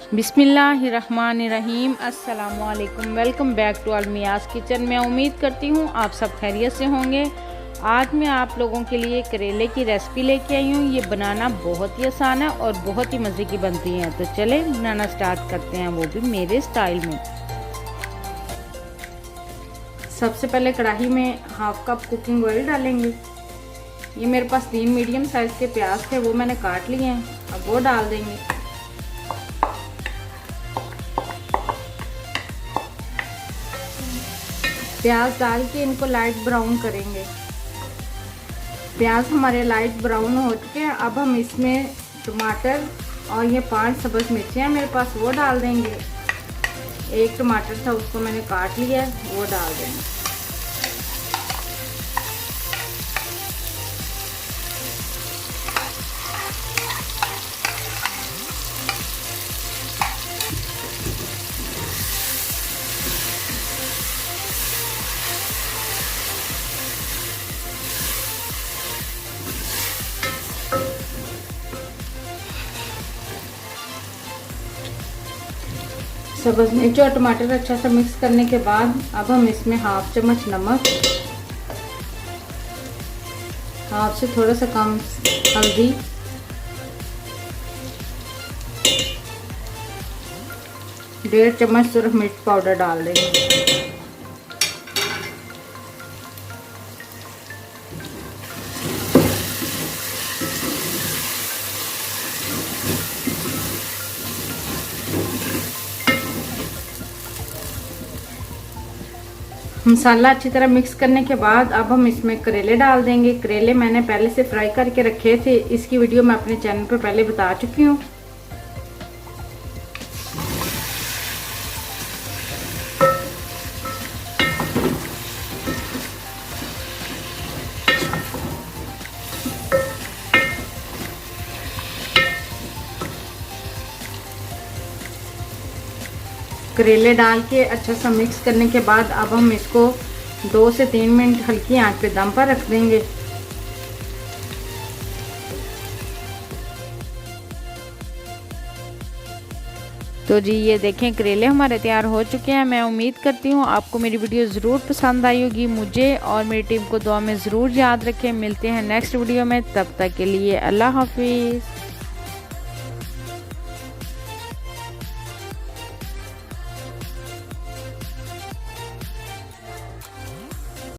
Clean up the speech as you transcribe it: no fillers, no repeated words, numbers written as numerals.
बिस्मिल्लाहिर्रहमानिर्रहीम। अस्सलामुअलैकुम। Welcome back to Almiyaz kitchen. मैं उम्मीद करती हूँ आप सब खैरियत से होंगे। आज मैं आप लोगों के लिए करेले की रेसिपी लेके आई हूँ। ये बनाना बहुत ही आसान है और बहुत ही मज़े की बनती है। तो चले बनाना स्टार्ट करते हैं, वो भी मेरे स्टाइल में। सबसे पहले कढ़ाई में हाफ कप कुकिंग ऑयल डालेंगे। ये मेरे पास 3 मीडियम साइज़ के प्याज थे, वो मैंने काट लिए हैं, अब वो डाल देंगे। प्याज डाल के इनको लाइट ब्राउन करेंगे। प्याज हमारे लाइट ब्राउन हो चुके हैं। अब हम इसमें टमाटर और ये 5 सब्ज़ मिर्चें हैं मेरे पास, वो डाल देंगे। एक टमाटर था, उसको मैंने काट लिया है, वो डाल देंगे। सब्ज़ मिर्च और टमाटर अच्छा सा मिक्स करने के बाद अब हम इसमें हाफ चम्मच नमक, हाफ से थोड़ा सा कम हल्दी, डेढ़ चम्मच सिर्फ मिर्च पाउडर डाल देंगे। मसाला अच्छी तरह मिक्स करने के बाद अब हम इसमें करेले डाल देंगे। करेले मैंने पहले से फ्राई करके रखे थे, इसकी वीडियो मैं अपने चैनल पर पहले बता चुकी हूँ। करेले डाल के अच्छा सा मिक्स करने के बाद अब हम इसको 2 से 3 मिनट हल्की आंच पे दम पर रख देंगे। तो जी ये देखें, करेले हमारे तैयार हो चुके हैं। मैं उम्मीद करती हूँ आपको मेरी वीडियो ज़रूर पसंद आई होगी। मुझे और मेरी टीम को दुआ में ज़रूर याद रखें। मिलते हैं नेक्स्ट वीडियो में, तब तक के लिए अल्लाह हाफिज़।